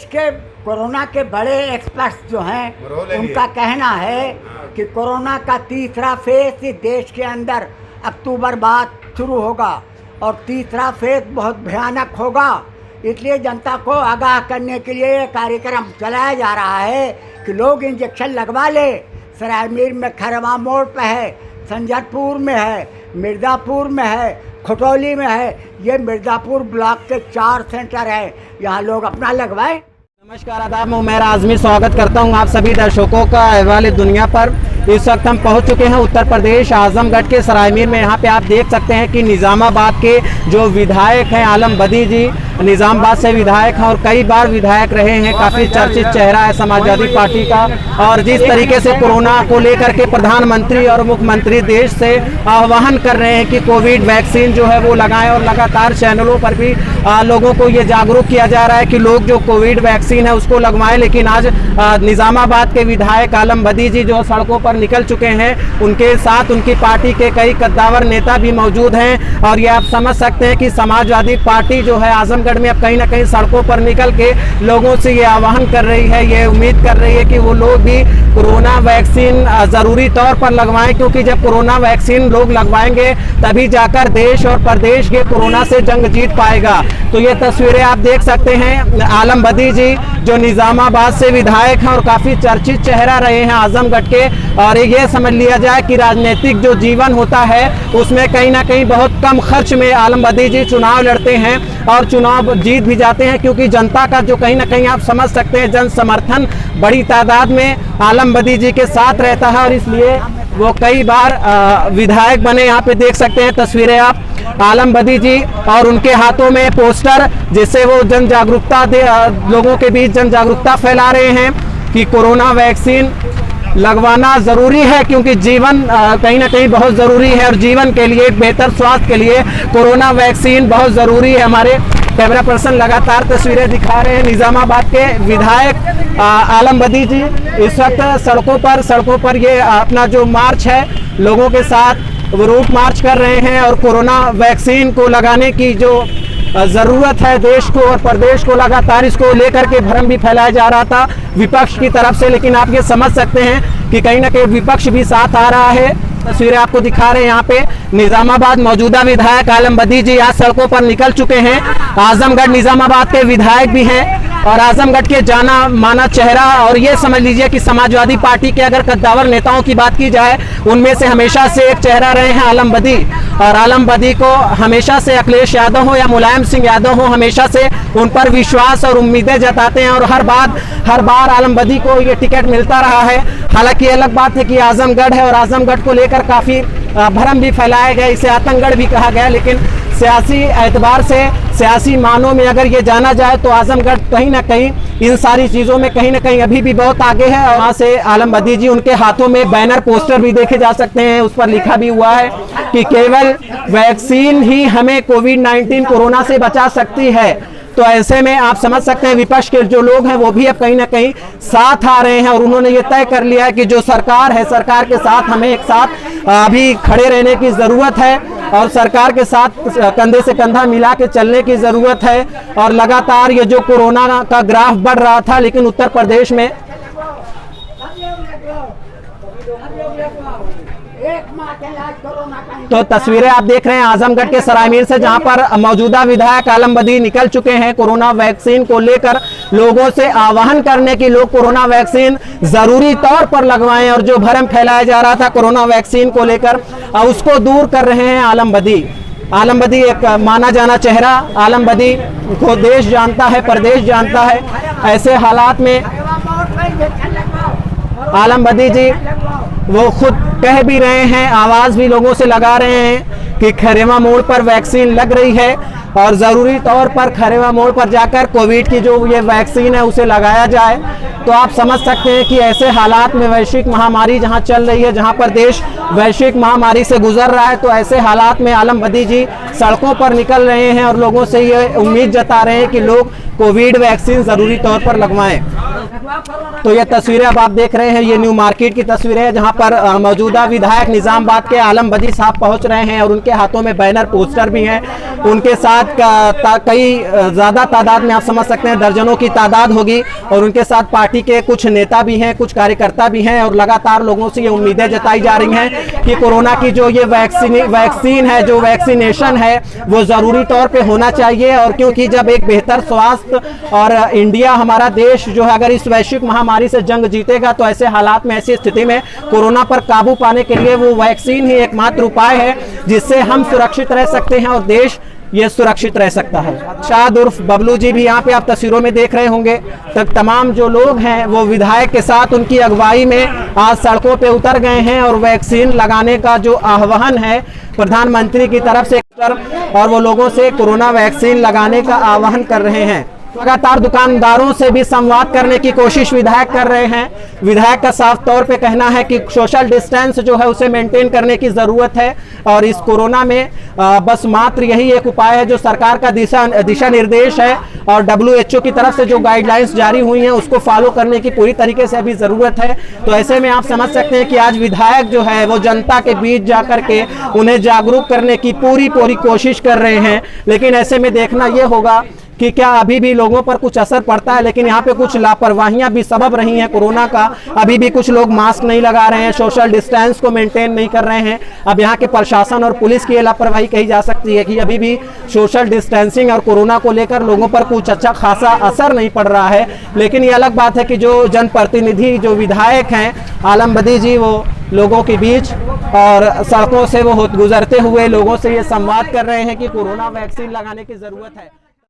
देश के कोरोना के बड़े एक्सपर्ट्स जो हैं उनका कहना है कि कोरोना का तीसरा फेज इस देश के अंदर अक्टूबर बाद शुरू होगा और तीसरा फेज बहुत भयानक होगा। इसलिए जनता को आगाह करने के लिए ये कार्यक्रम चलाया जा रहा है कि लोग इंजेक्शन लगवा ले। सरायमीर में खरवा मोड़ पे है, संजरपुर में है, मिर्ज़ापुर में है, खटौली में है। ये मिर्ज़ापुर ब्लॉक के 4 सेंटर हैं, यहाँ लोग अपना लगवाएं। नमस्कार, आदाब, मैं उमैर आज़मी स्वागत करता हूं आप सभी दर्शकों का अहवाल दुनिया पर। इस वक्त हम पहुंच चुके हैं उत्तर प्रदेश आजमगढ़ के सरायमीर में। यहां पे आप देख सकते हैं कि निज़ामाबाद के जो विधायक हैं आलम बदी जी निज़ामाबाद से विधायक हैं और कई बार विधायक रहे हैं। काफ़ी चर्चित चेहरा है समाजवादी पार्टी का। और जिस तरीके से कोरोना को लेकर के प्रधानमंत्री और मुख्यमंत्री देश से आह्वान कर रहे हैं कि कोविड वैक्सीन जो है वो लगाएं और लगातार चैनलों पर भी लोगों को ये जागरूक किया जा रहा है कि लोग जो कोविड वैक्सीन है उसको लगवाएं। लेकिन आज निज़ामाबाद के विधायक आलम बदी जी जो सड़कों पर निकल चुके हैं, उनके साथ उनकी पार्टी के कई कद्दावर नेता भी मौजूद हैं। और ये आप समझ सकते हैं कि समाजवादी पार्टी जो है आजमगढ़ में अब कहीं ना कहीं सड़कों पर निकल के लोगों से ये आह्वान कर रही है, ये उम्मीद कर रही है कि वो लोग भी कोरोना वैक्सीन ज़रूरी तौर पर लगवाएं, क्योंकि जब कोरोना वैक्सीन लोग लगवाएंगे तभी जाकर देश और प्रदेश के कोरोना से जंग जीत पाएगा। तो ये तस्वीरें आप देख सकते हैं आलम बदी जी जो निज़ामाबाद से विधायक हैं और काफ़ी चर्चित चेहरा रहे हैं आजमगढ़ के। और ये समझ लिया जाए कि राजनीतिक जो जीवन होता है उसमें कहीं ना कहीं बहुत कम खर्च में आलम बदी जी चुनाव लड़ते हैं और चुनाव जीत भी जाते हैं, क्योंकि जनता का जो कहीं ना कहीं आप समझ सकते हैं जन समर्थन बड़ी तादाद में आलम बदी जी के साथ रहता है और इसलिए वो कई बार विधायक बने। यहाँ पे देख सकते हैं तस्वीरें आप आलम बदी जी और उनके हाथों में पोस्टर जिससे वो जन जागरूकता लोगों के बीच जन जागरूकता फैला रहे हैं कि कोरोना वैक्सीन लगवाना ज़रूरी है, क्योंकि जीवन कहीं ना कहीं बहुत ज़रूरी है और जीवन के लिए बेहतर स्वास्थ्य के लिए कोरोना वैक्सीन बहुत ज़रूरी है। हमारे कैमरा पर्सन लगातार तस्वीरें दिखा रहे हैं निज़ामाबाद के विधायक आलम बदी जी इस वक्त सड़कों पर ये अपना जो मार्च है लोगों के साथ वो रूट मार्च कर रहे हैं और कोरोना वैक्सीन को लगाने की जो ज़रूरत है देश को और प्रदेश को, लगातार इसको लेकर के भ्रम भी फैलाया जा रहा था विपक्ष की तरफ से। लेकिन आप ये समझ सकते हैं कि कहीं ना कहीं विपक्ष भी साथ आ रहा है। तस्वीरें आपको दिखा रहे हैं यहाँ पे निज़ामाबाद मौजूदा विधायक आलम बदी जी आज सड़कों पर निकल चुके हैं। आजमगढ़ निज़ामाबाद के विधायक भी हैं और आजमगढ़ के जाना माना चेहरा। और ये समझ लीजिए कि समाजवादी पार्टी के अगर कद्दावर नेताओं की बात की जाए उनमें से हमेशा से एक चेहरा रहे हैं आलम बदी। और आलम बदी को हमेशा से अखिलेश यादव हो या मुलायम सिंह यादव हो, हमेशा से उन पर विश्वास और उम्मीदें जताते हैं और हर बार आलम बदी को ये टिकट मिलता रहा है। हालांकि अलग बात है कि आजमगढ़ है और आजमगढ़ को लेकर काफ़ी भ्रम भी फैलाया गया, इसे आतंकगढ़ भी कहा गया। लेकिन सियासी एतबार से सियासी मानों में अगर ये जाना जाए तो आजमगढ़ कहीं ना कहीं इन सारी चीज़ों में कहीं ना कहीं अभी भी बहुत आगे है। और वहाँ से आलम बदी जी उनके हाथों में बैनर पोस्टर भी देखे जा सकते हैं, उस पर लिखा भी हुआ है कि केवल वैक्सीन ही हमें कोविड-19 कोरोना से बचा सकती है। तो ऐसे में आप समझ सकते हैं विपक्ष के जो लोग हैं वो भी अब कहीं ना कहीं साथ आ रहे हैं और उन्होंने ये तय कर लिया है कि जो सरकार है सरकार के साथ हमें एक साथ अभी खड़े रहने की ज़रूरत है और सरकार के साथ कंधे से कंधा मिला के चलने की ज़रूरत है। और लगातार ये जो कोरोना का ग्राफ बढ़ रहा था, लेकिन उत्तर प्रदेश में तो तस्वीरें आप देख रहे हैं आजमगढ़ के सरायमीर से, जहां पर मौजूदा विधायक आलम बदी निकल चुके हैं कोरोना वैक्सीन को लेकर लोगों से आह्वान करने की लोग कोरोना वैक्सीन जरूरी तौर पर लगवाएं और जो भ्रम फैलाया जा रहा था कोरोना वैक्सीन को लेकर उसको दूर कर रहे हैं आलम बदी। आलम बदी एक माना जाना चेहरा, आलम बदी को देश जानता है, प्रदेश जानता है। ऐसे हालात में आलम बदी जी वो खुद कह भी रहे हैं, आवाज़ भी लोगों से लगा रहे हैं कि खरेवा मोड़ पर वैक्सीन लग रही है और ज़रूरी तौर पर खरेवा मोड़ पर जाकर कोविड की जो ये वैक्सीन है उसे लगाया जाए। तो आप समझ सकते हैं कि ऐसे हालात में वैश्विक महामारी जहां चल रही है, जहां पर देश वैश्विक महामारी से गुजर रहा है, तो ऐसे हालात में आलम बदी जी सड़कों पर निकल रहे हैं और लोगों से ये उम्मीद जता रहे हैं कि लोग कोविड वैक्सीन ज़रूरी तौर पर लगवाएं। तो ये तस्वीरें अब आप देख रहे हैं, ये न्यू मार्केट की तस्वीरें हैं, जहां पर मौजूदा विधायक निजामाबाद के आलम बदी साहब पहुंच रहे हैं और उनके हाथों में बैनर पोस्टर भी हैं। उनके साथ कई ज़्यादा तादाद में, आप समझ सकते हैं दर्जनों की तादाद होगी, और उनके साथ पार्टी के कुछ नेता भी हैं, कुछ कार्यकर्ता भी हैं, और लगातार लोगों से ये उम्मीदें जताई जा रही हैं कि कोरोना की जो ये वैक्सीन है, जो वैक्सीनेशन है, वो ज़रूरी तौर पे होना चाहिए। और क्योंकि जब एक बेहतर स्वास्थ्य और इंडिया, हमारा देश जो है, अगर इस वैश्विक महामारी से जंग जीतेगा, तो ऐसे हालात में, ऐसी स्थिति में कोरोना पर काबू पाने के लिए वो वैक्सीन ही एकमात्र उपाय है जिससे हम सुरक्षित रह सकते हैं और देश ये सुरक्षित रह सकता है। शाद उर्फ बबलू जी भी यहाँ पे आप तस्वीरों में देख रहे होंगे। तक तमाम जो लोग हैं वो विधायक के साथ उनकी अगुवाई में आज सड़कों पे उतर गए हैं और वैक्सीन लगाने का जो आह्वान है प्रधानमंत्री की तरफ से, और वो लोगों से कोरोना वैक्सीन लगाने का आह्वान कर रहे हैं। लगातार दुकानदारों से भी संवाद करने की कोशिश विधायक कर रहे हैं। विधायक का साफ तौर पे कहना है कि सोशल डिस्टेंस जो है उसे मेंटेन करने की ज़रूरत है, और इस कोरोना में बस मात्र यही एक उपाय है जो सरकार का दिशा निर्देश है और WHO की तरफ से जो गाइडलाइंस जारी हुई हैं उसको फॉलो करने की पूरी तरीके से अभी ज़रूरत है। तो ऐसे में आप समझ सकते हैं कि आज विधायक जो है वो जनता के बीच जा कर के उन्हें जागरूक करने की पूरी कोशिश कर रहे हैं। लेकिन ऐसे में देखना ये होगा कि क्या अभी भी लोगों पर कुछ असर पड़ता है। लेकिन यहाँ पे कुछ लापरवाहियाँ भी सबब रही हैं कोरोना का। अभी भी कुछ लोग मास्क नहीं लगा रहे हैं, सोशल डिस्टेंस को मेंटेन नहीं कर रहे हैं। अब यहाँ के प्रशासन और पुलिस की ये लापरवाही कही जा सकती है कि अभी भी सोशल डिस्टेंसिंग और कोरोना को लेकर लोगों पर कुछ अच्छा खासा असर नहीं पड़ रहा है। लेकिन ये अलग बात है कि जो जनप्रतिनिधि, जो विधायक हैं आलम बदी जी, वो लोगों के बीच और सड़कों से वो गुजरते हुए लोगों से ये संवाद कर रहे हैं कि कोरोना वैक्सीन लगाने की ज़रूरत है।